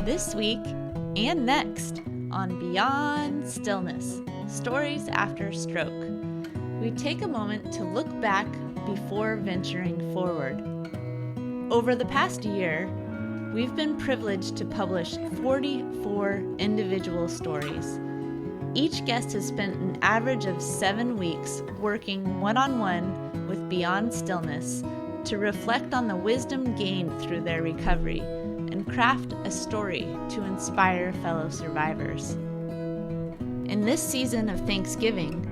This week and next on Beyond Stillness, Stories After Stroke, we take a moment to look back before venturing forward. Over the past year, we've been privileged to publish 44 individual stories. Each guest has spent an average of 7 weeks working one-on-one with Beyond Stillness to reflect on the wisdom gained through their recovery and craft a story to inspire fellow survivors. In this season of Thanksgiving,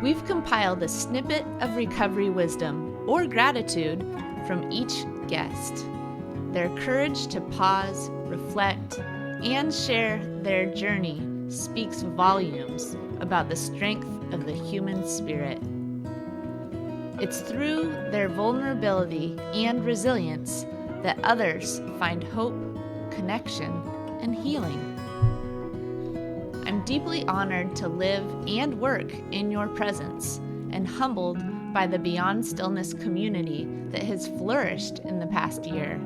we've compiled a snippet of recovery wisdom or gratitude from each guest. Their courage to pause, reflect, and share their journey speaks volumes about the strength of the human spirit. It's through their vulnerability and resilience that others find hope, connection, and healing. I'm deeply honored to live and work in your presence and humbled by the Beyond Stillness community that has flourished in the past year.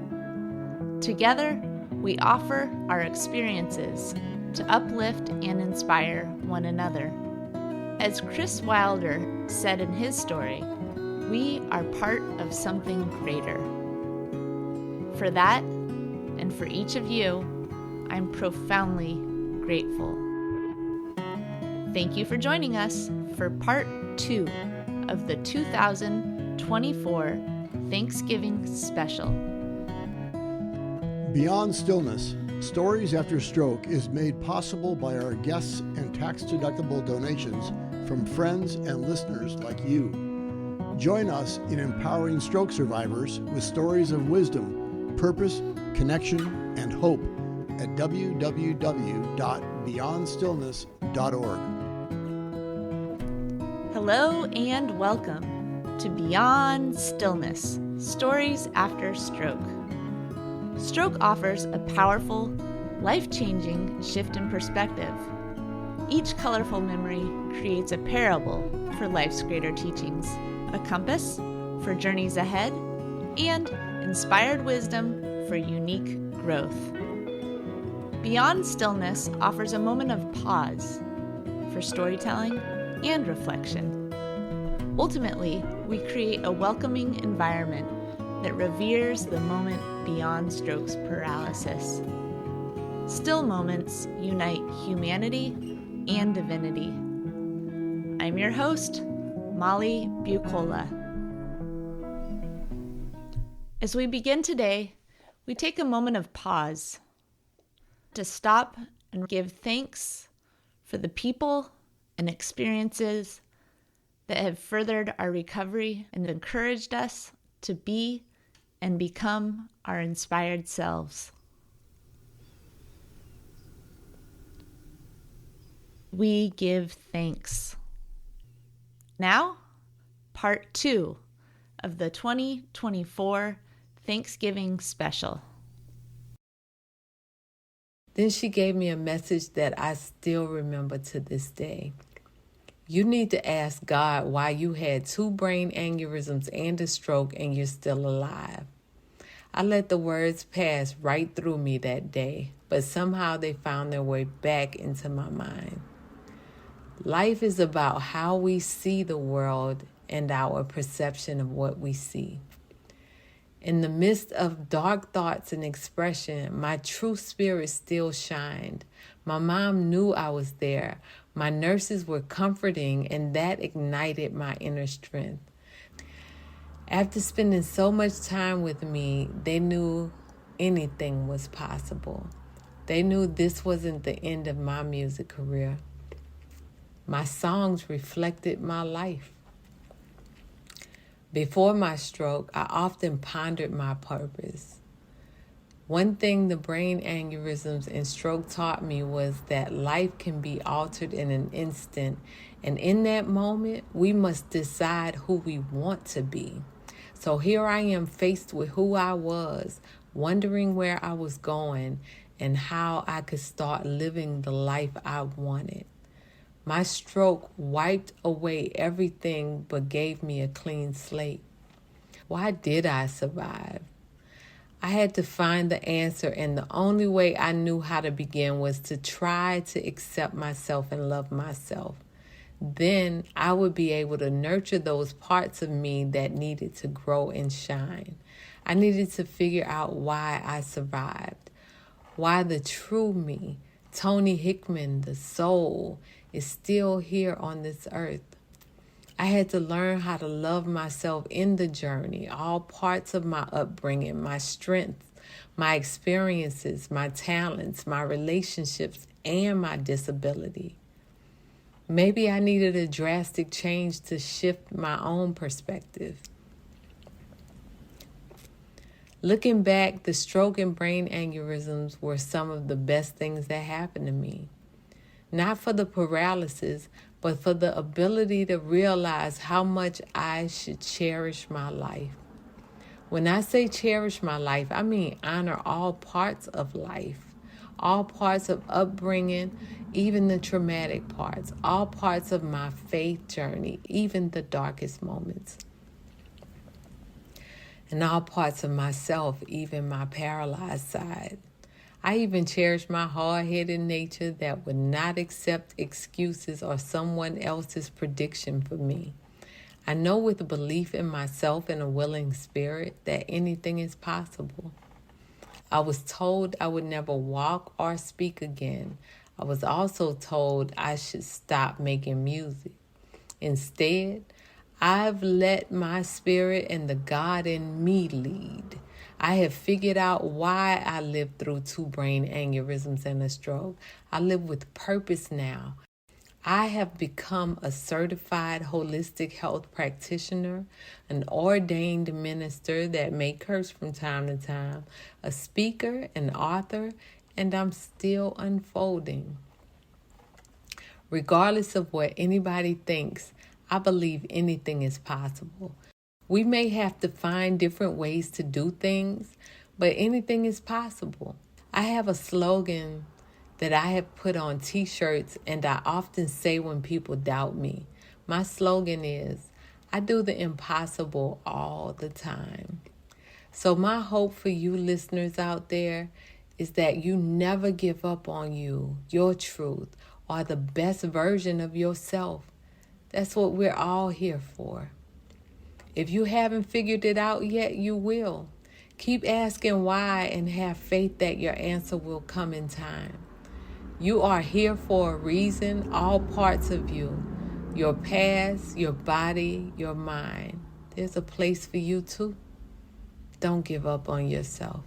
Together, we offer our experiences to uplift and inspire one another. As Chris Wilder said in his story, we are part of something greater. For that, and for each of you, I'm profoundly grateful. Thank you for joining us for part 2 of the 2024 Thanksgiving special. Beyond Stillness, Stories After Stroke is made possible by our guests and tax-deductible donations from friends and listeners like you. Join us in empowering stroke survivors with stories of wisdom, purpose, connection, and hope at www.beyondstillness.org. Hello and welcome to Beyond Stillness, Stories After Stroke. Stroke offers a powerful, life-changing shift in perspective. Each colorful memory creates a parable for life's greater teachings, a compass for journeys ahead, and inspired wisdom for unique growth. Beyond Stillness offers a moment of pause for storytelling and reflection. Ultimately, we create a welcoming environment that reveres the moment beyond stroke's paralysis. Still moments unite humanity and divinity. I'm your host, Molly Bucola. As we begin today, we take a moment of pause to stop and give thanks for the people and experiences that have furthered our recovery and encouraged us to be and become our inspired selves. We give thanks. Now, part 2 of the 2024 Thanksgiving special. Then she gave me a message that I still remember to this day. You need to ask God why you had 2 brain aneurysms and a stroke and you're still alive. I let the words pass right through me that day, but somehow they found their way back into my mind. Life is about how we see the world and our perception of what we see. In the midst of dark thoughts and expression, my true spirit still shined. My mom knew I was there. My nurses were comforting, and that ignited my inner strength. After spending so much time with me, they knew anything was possible. They knew this wasn't the end of my music career. My songs reflected my life. Before my stroke, I often pondered my purpose. One thing the brain aneurysms and stroke taught me was that life can be altered in an instant, and in that moment, we must decide who we want to be. So here I am faced with who I was, wondering where I was going and how I could start living the life I wanted. My stroke wiped away everything but gave me a clean slate. Why did I survive? I had to find the answer, and the only way I knew how to begin was to try to accept myself and love myself. Then I would be able to nurture those parts of me that needed to grow and shine. I needed to figure out why I survived, why the true me, Tony Hickman, the soul, is still here on this earth. I had to learn how to love myself in the journey, all parts of my upbringing, my strengths, my experiences, my talents, my relationships, and my disability. Maybe I needed a drastic change to shift my own perspective. Looking back, the stroke and brain aneurysms were some of the best things that happened to me. Not for the paralysis, but for the ability to realize how much I should cherish my life. When I say cherish my life, I mean honor all parts of life, all parts of upbringing, even the traumatic parts, all parts of my faith journey, even the darkest moments, and all parts of myself, even my paralyzed side. I even cherish my hard-headed nature that would not accept excuses or someone else's prediction for me. I know with a belief in myself and a willing spirit that anything is possible. I was told I would never walk or speak again. I was also told I should stop making music. Instead, I've let my spirit and the God in me lead. I have figured out why I lived through 2 brain aneurysms and a stroke. I live with purpose now. I have become a certified holistic health practitioner, an ordained minister that may curse from time to time, a speaker, an author, and I'm still unfolding. Regardless of what anybody thinks, I believe anything is possible. We may have to find different ways to do things, but anything is possible. I have a slogan that I have put on t-shirts, and I often say when people doubt me. My slogan is, I do the impossible all the time. So my hope for you listeners out there is that you never give up on you, your truth, or the best version of yourself. That's what we're all here for. If you haven't figured it out yet, you will. Keep asking why and have faith that your answer will come in time. You are here for a reason, all parts of you, your past, your body, your mind. There's a place for you too. Don't give up on yourself.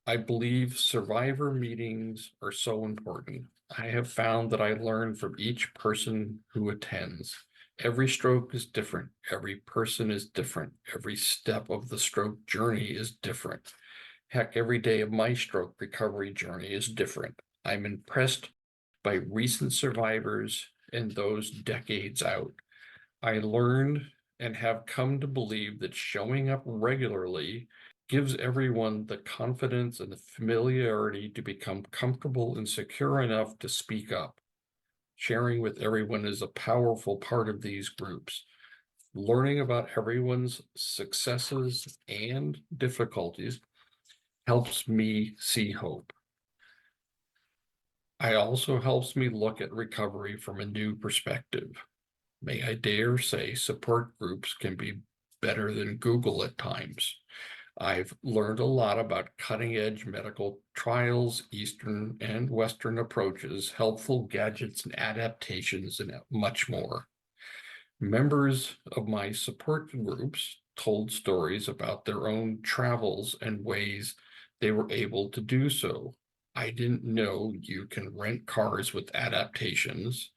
I believe survivor meetings are so important. I have found that I learn from each person who attends. Every stroke is different. Every person is different. Every step of the stroke journey is different. Heck, every day of my stroke recovery journey is different. I'm impressed by recent survivors and those decades out. I learned and have come to believe that showing up regularly gives everyone the confidence and the familiarity to become comfortable and secure enough to speak up. Sharing with everyone is a powerful part of these groups. Learning about everyone's successes and difficulties helps me see hope. It also helps me look at recovery from a new perspective. May I dare say support groups can be better than Google at times. I've learned a lot about cutting-edge medical trials, Eastern and Western approaches, helpful gadgets and adaptations, and much more. Members of my support groups told stories about their own travels and ways they were able to do so. I didn't know you can rent cars with adaptations.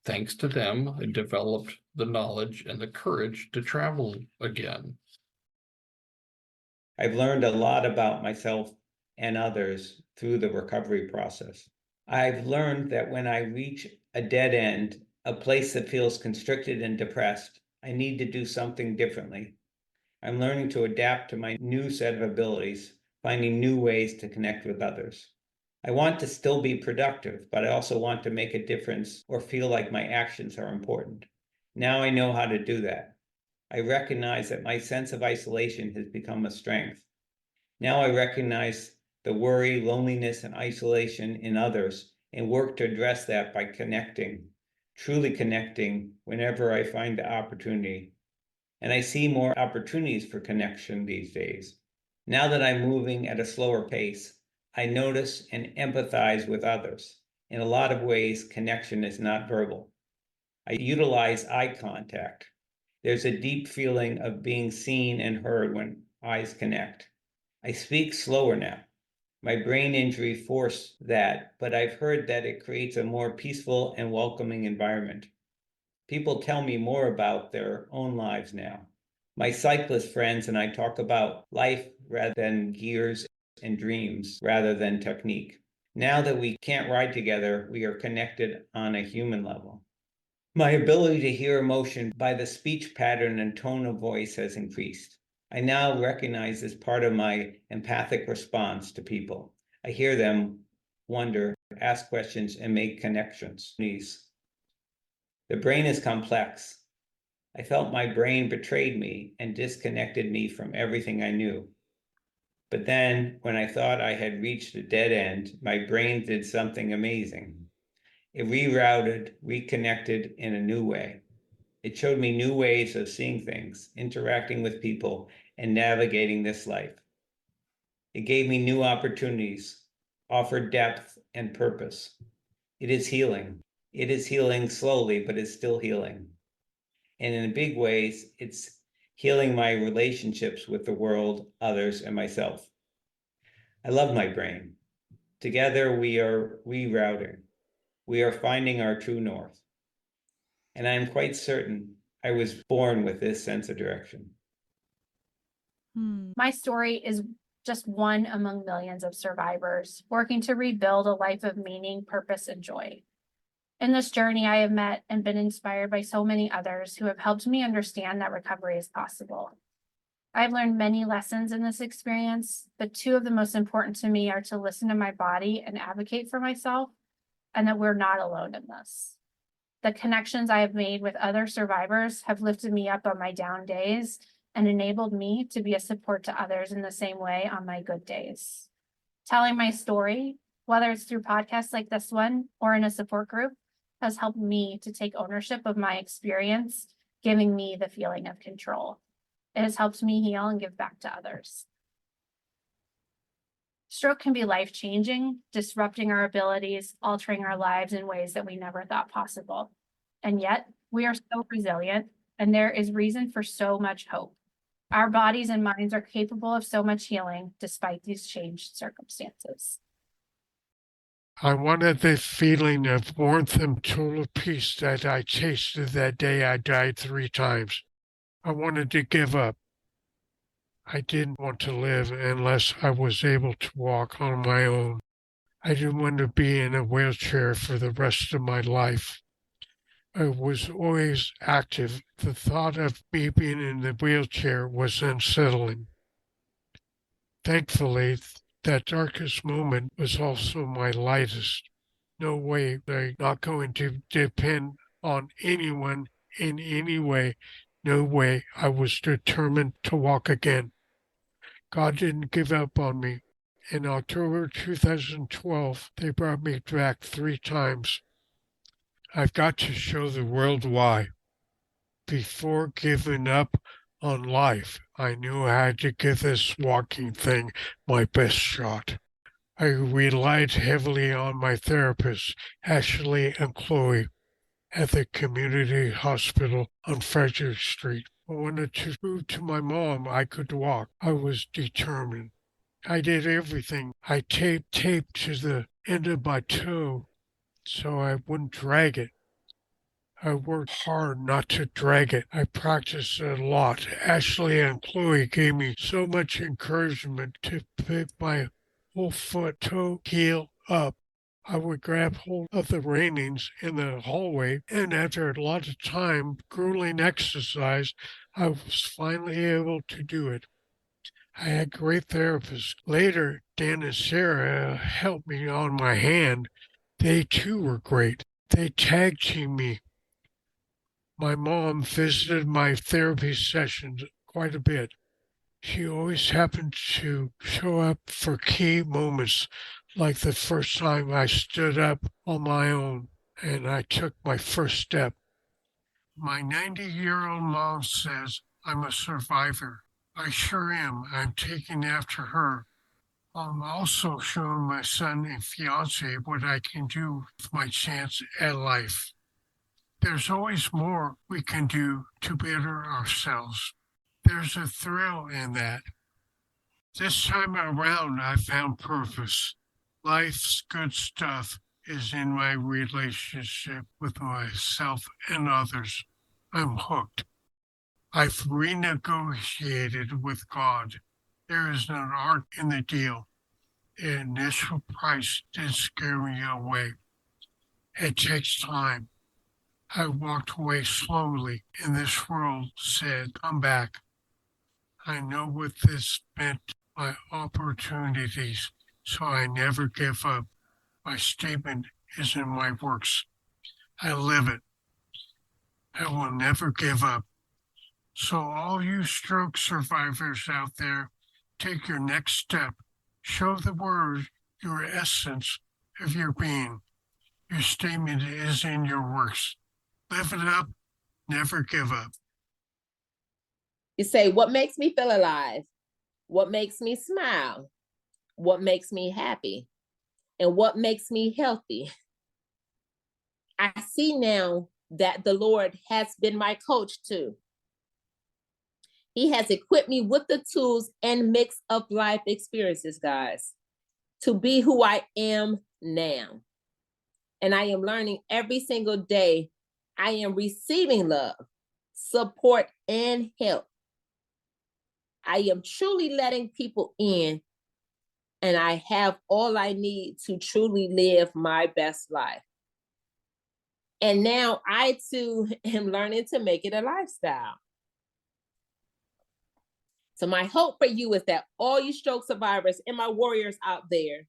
Thanks to them, I developed the knowledge and the courage to travel again. I've learned a lot about myself and others through the recovery process. I've learned that when I reach a dead end, a place that feels constricted and depressed, I need to do something differently. I'm learning to adapt to my new set of abilities, finding new ways to connect with others. I want to still be productive, but I also want to make a difference or feel like my actions are important. Now I know how to do that. I recognize that my sense of isolation has become a strength. Now I recognize the worry, loneliness, and isolation in others and work to address that by connecting, truly connecting whenever I find the opportunity. And I see more opportunities for connection these days. Now that I'm moving at a slower pace, I notice and empathize with others. In a lot of ways, connection is not verbal. I utilize eye contact. There's a deep feeling of being seen and heard when eyes connect. I speak slower now. My brain injury forced that, but I've heard that it creates a more peaceful and welcoming environment. People tell me more about their own lives now. My cyclist friends and I talk about life rather than gears and dreams rather than technique. Now that we can't ride together, we are connected on a human level. My ability to hear emotion by the speech pattern and tone of voice has increased. I now recognize this part of my empathic response to people. I hear them, wonder, ask questions, and make connections. The brain is complex. I felt my brain betrayed me and disconnected me from everything I knew. But then, when I thought I had reached a dead end, my brain did something amazing. It rerouted, reconnected in a new way. It showed me new ways of seeing things, interacting with people, and navigating this life. It gave me new opportunities, offered depth and purpose. It is healing. It is healing slowly, but it's still healing. And in big ways, it's healing my relationships with the world, others, and myself. I love my brain. Together, we are rerouting. We are finding our true north. And I am quite certain I was born with this sense of direction. My story is just one among millions of survivors working to rebuild a life of meaning, purpose, and joy. In this journey, I have met and been inspired by so many others who have helped me understand that recovery is possible. I've learned many lessons in this experience, but two of the most important to me are to listen to my body and advocate for myself, and that we're not alone in this. The connections I have made with other survivors have lifted me up on my down days and enabled me to be a support to others in the same way on my good days. Telling my story, whether it's through podcasts like this one or in a support group, has helped me to take ownership of my experience, giving me the feeling of control. It has helped me heal and give back to others. Stroke can be life-changing, disrupting our abilities, altering our lives in ways that we never thought possible. And yet, we are so resilient, and there is reason for so much hope. Our bodies and minds are capable of so much healing despite these changed circumstances. I wanted the feeling of warmth and total peace that I tasted that day I died 3 times. I wanted to give up. I didn't want to live unless I was able to walk on my own. I didn't want to be in a wheelchair for the rest of my life. I was always active. The thought of me being in the wheelchair was unsettling. Thankfully, that darkest moment was also my lightest. No way I'm not going to depend on anyone in any way. No way. I was determined to walk again. God didn't give up on me. In October 2012, they brought me back 3 times. I've got to show the world why. Before giving up on life, I knew I had to give this walking thing my best shot. I relied heavily on my therapists, Ashley and Chloe, at the community hospital on Frederick Street. I wanted to prove to my mom I could walk. I was determined. I did everything. I taped tape to the end of my toe so I wouldn't drag it. I worked hard not to drag it. I practiced a lot. Ashley and Chloe gave me so much encouragement to pick my whole foot, toe, heel up. I would grab hold of the railings in the hallway, and after a lot of time, grueling exercise, I was finally able to do it. I had great therapists. Later, Dan and Sarah helped me on my hand. They too were great. They tag teamed me. My mom visited my therapy sessions quite a bit. She always happened to show up for key moments, like the first time I stood up on my own and I took my first step. My 90-year-old mom says I'm a survivor. I sure am. I'm taking after her. I'm also showing my son and fiance what I can do with my chance at life. There's always more we can do to better ourselves. There's a thrill in that. This time around, I found purpose. Life's good stuff is in my relationship with myself and others. I'm hooked. I've renegotiated with God. There is an art in the deal. The initial price did scare me away. It takes time. I walked away slowly, and this world said, "Come back." I know what this meant, my opportunities, so I never give up. My statement is in my works. I live it. I will never give up. So all you stroke survivors out there, take your next step. Show the world your essence of your being. Your statement is in your works. Live it up. Never give up. You say, what makes me feel alive? What makes me smile? What makes me happy? And what makes me healthy? I see now that the Lord has been my coach too. He has equipped me with the tools and mix of life experiences, guys, to be who I am now. And I am learning every single day. I am receiving love, support, and help. I am truly letting people in, and I have all I need to truly live my best life. And now I too am learning to make it a lifestyle. So my hope for you is that all you stroke survivors and my warriors out there,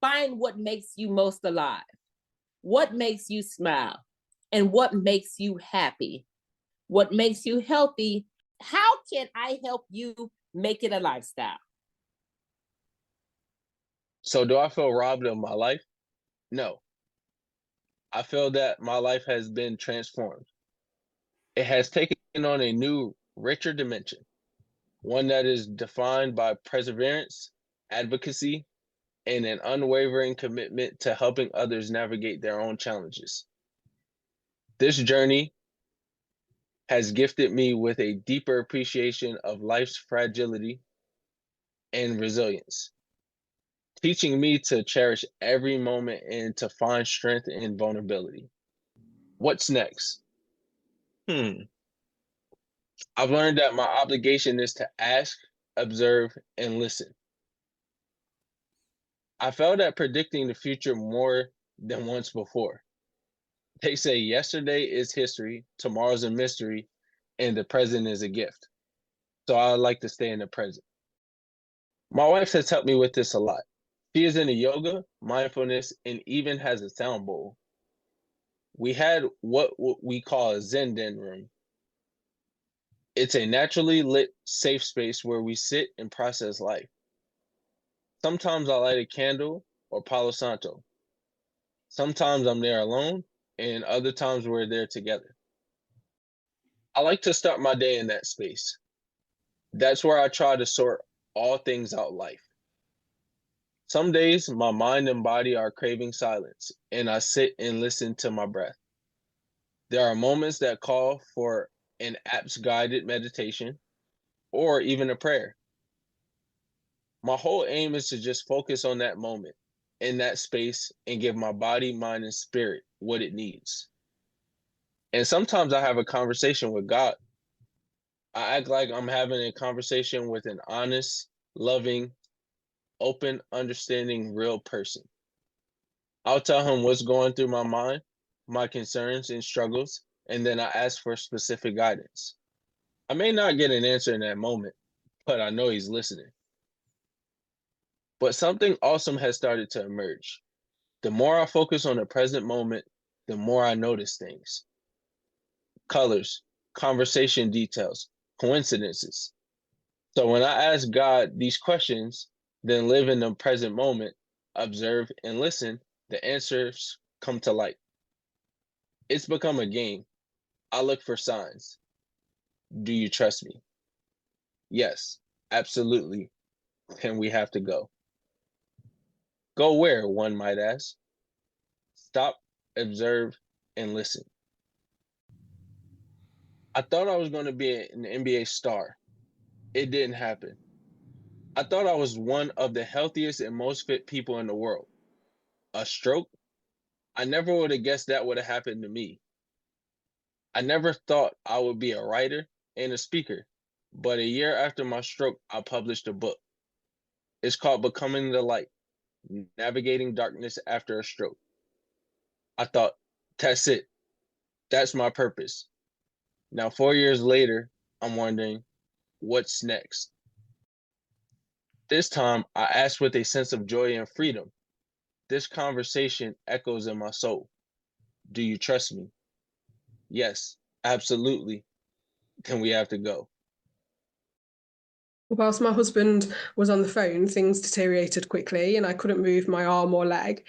find what makes you most alive, what makes you smile, and what makes you happy, what makes you healthy. How can I help you make it a lifestyle? So do I feel robbed of my life? No. I feel that my life has been transformed. It has taken on a new, richer dimension, one that is defined by perseverance, advocacy, and an unwavering commitment to helping others navigate their own challenges. This journey has gifted me with a deeper appreciation of life's fragility and resilience, teaching me to cherish every moment and to find strength in vulnerability. What's next? I've learned that my obligation is to ask, observe, and listen. I failed at predicting the future more than once before. They say yesterday is history, tomorrow's a mystery, and the present is a gift. So I like to stay in the present. My wife has helped me with this a lot. She is into yoga, mindfulness, and even has a sound bowl. We had what we call a Zen Den room. It's a naturally lit, safe space where we sit and process life. Sometimes I light a candle or Palo Santo. Sometimes I'm there alone, and other times we're there together. I like to start my day in that space. That's where I try to sort all things out life. Some days my mind and body are craving silence, and I sit and listen to my breath. There are moments that call for an apps guided meditation or even a prayer. My whole aim is to just focus on that moment in that space and give my body, mind, and spirit what it needs. And sometimes I have a conversation with God. I act like I'm having a conversation with an honest, loving, open, understanding, real person. I'll tell him what's going through my mind, my concerns and struggles, and then I ask for specific guidance. I may not get an answer in that moment, but I know he's listening. But something awesome has started to emerge. The more I focus on the present moment, the more I notice things. Colors, conversation details, coincidences. So when I ask God these questions, then live in the present moment, observe and listen, the answers come to light. It's become a game. I look for signs. Do you trust me? Yes, absolutely. Then we have to go. Go where, one might ask. Stop, observe, and listen. I thought I was going to be an NBA star. It didn't happen. I thought I was one of the healthiest and most fit people in the world. A stroke? I never would have guessed that would have happened to me. I never thought I would be a writer and a speaker, but a year after my stroke, I published a book. It's called Becoming the Light, Navigating Darkness After a Stroke. I thought, that's it. That's my purpose. Now, 4 years later, I'm wondering, what's next? This time, I asked with a sense of joy and freedom. This conversation echoes in my soul. Do you trust me? Yes, absolutely. Then we have to go. Whilst my husband was on the phone, things deteriorated quickly and I couldn't move my arm or leg.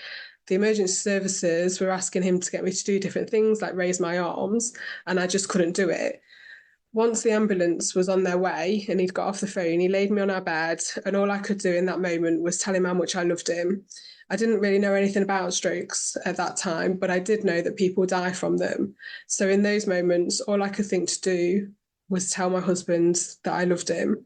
The emergency services were asking him to get me to do different things like raise my arms, and I just couldn't do it. Once the ambulance was on their way and he'd got off the phone, he laid me on our bed, and all I could do in that moment was tell him how much I loved him. I didn't really know anything about strokes at that time, but I did know that people die from them. So in those moments, all I could think to do was tell my husband that I loved him.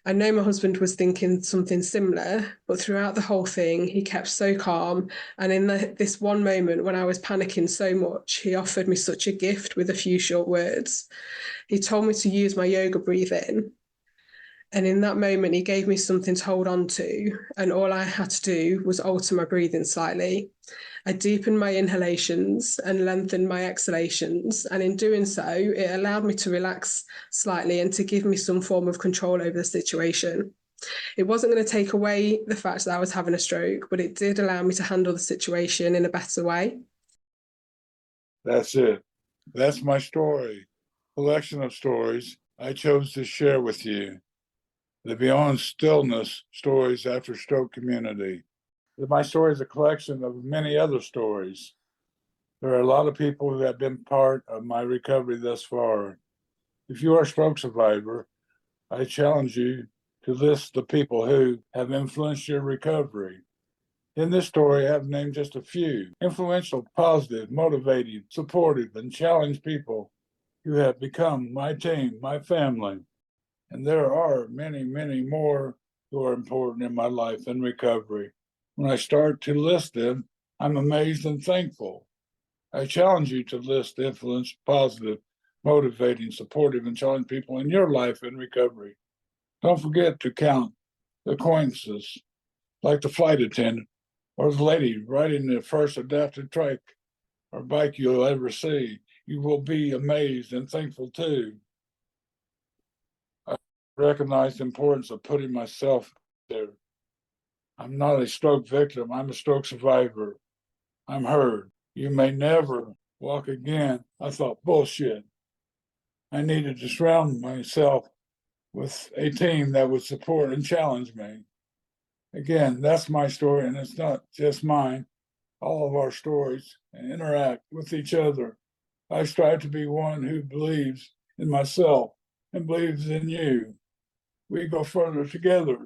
I know my husband was thinking something similar, but throughout the whole thing, he kept so calm. And in this one moment when I was panicking so much, he offered me such a gift with a few short words. He told me to use my yoga breathing. And in that moment, he gave me something to hold on to. And all I had to do was alter my breathing slightly. I deepened my inhalations and lengthened my exhalations. And in doing so, it allowed me to relax slightly and to give me some form of control over the situation. It wasn't going to take away the fact that I was having a stroke, but it did allow me to handle the situation in a better way. That's it. That's my story. Collection of stories I chose to share with you. The Beyond Stillness Stories After Stroke community. My story is a collection of many other stories. There are a lot of people who have been part of my recovery thus far. If you are a stroke survivor, I challenge you to list the people who have influenced your recovery. In this story, I have named just a few influential, positive, motivating, supportive, and challenged people who have become my team, my family. And there are many, many more who are important in my life and recovery. When I start to list them, I'm amazed and thankful. I challenge you to list influence, positive, motivating, supportive, and challenging people in your life and recovery. Don't forget to count the acquaintances, like the flight attendant or the lady riding the first adaptive trike or bike you'll ever see. You will be amazed and thankful too. I recognize the importance of putting myself there. I'm not a stroke victim. I'm a stroke survivor. I'm heard. You may never walk again. I thought, bullshit. I needed to surround myself with a team that would support and challenge me. Again, that's my story, and it's not just mine. All of our stories interact with each other. I strive to be one who believes in myself and believes in you. We go further together.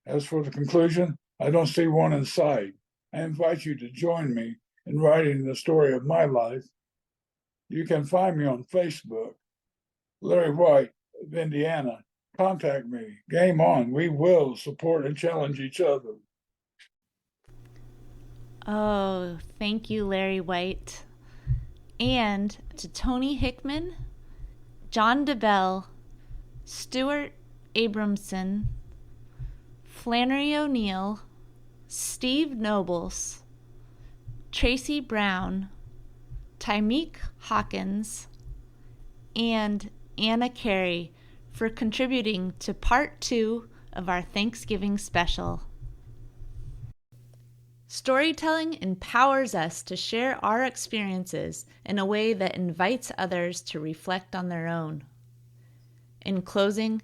As for the conclusion, I don't see one in sight. I invite you to join me in writing the story of my life. You can find me on Facebook, Larry White of Indiana. Contact me. Game on. We will support and challenge each other. Oh, thank you, Larry White. And to Tony Hickman, John DeBell, Stuart Abramson, Flannery O'Neill, Steve Nobles, Tracy Brown, Tymeek Hawkins, and Anna Carey for contributing to part 2 of our Thanksgiving special. Storytelling empowers us to share our experiences in a way that invites others to reflect on their own. In closing,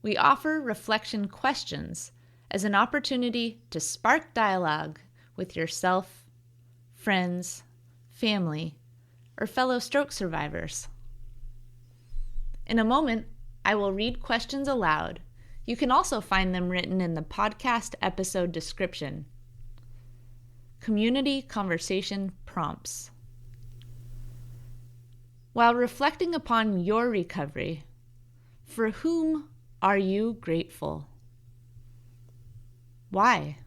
we offer reflection questions as an opportunity to spark dialogue with yourself, friends, family, or fellow stroke survivors. In a moment, I will read questions aloud. You can also find them written in the podcast episode description. Community conversation prompts. While reflecting upon your recovery, for whom are you grateful? Why?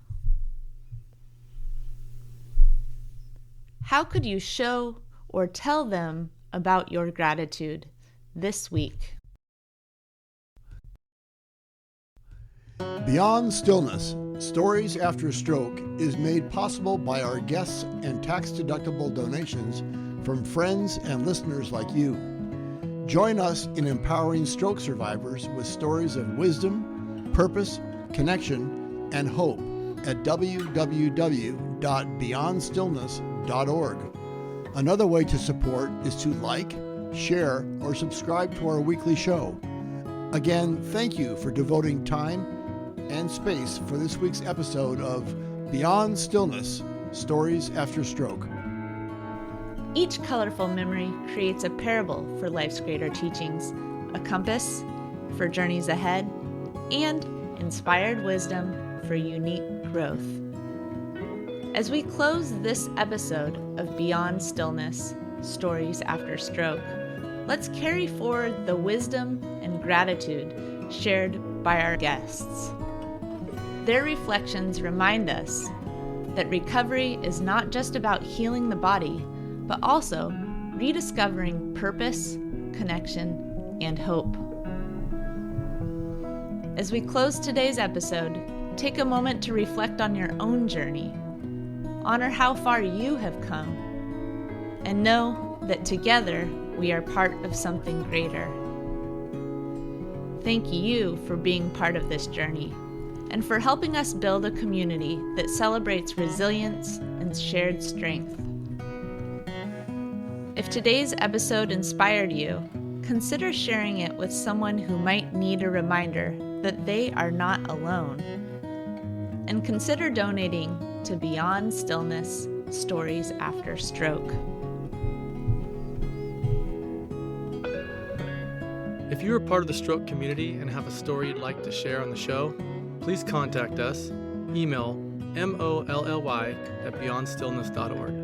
How could you show or tell them about your gratitude this week? Beyond Stillness, Stories After Stroke is made possible by our guests and tax-deductible donations from friends and listeners like you. Join us in empowering stroke survivors with stories of wisdom, purpose, connection, and hope at www.beyondstillness.org. Another way to support is to like, share, or subscribe to our weekly show. Again, thank you for devoting time and space for this week's episode of Beyond Stillness, Stories After Stroke. Each colorful memory creates a parable for life's greater teachings, a compass for journeys ahead, and inspired wisdom for unique growth. As we close this episode of Beyond Stillness, Stories After Stroke, let's carry forward the wisdom and gratitude shared by our guests. Their reflections remind us that recovery is not just about healing the body, but also rediscovering purpose, connection, and hope. As we close today's episode, take a moment to reflect on your own journey. Honor how far you have come, and know that together we are part of something greater. Thank you for being part of this journey and for helping us build a community that celebrates resilience and shared strength. If today's episode inspired you, consider sharing it with someone who might need a reminder that they are not alone. And consider donating to Beyond Stillness, Stories After Stroke. If you are part of the stroke community and have a story you'd like to share on the show, please contact us. Email molly@beyondstillness.org.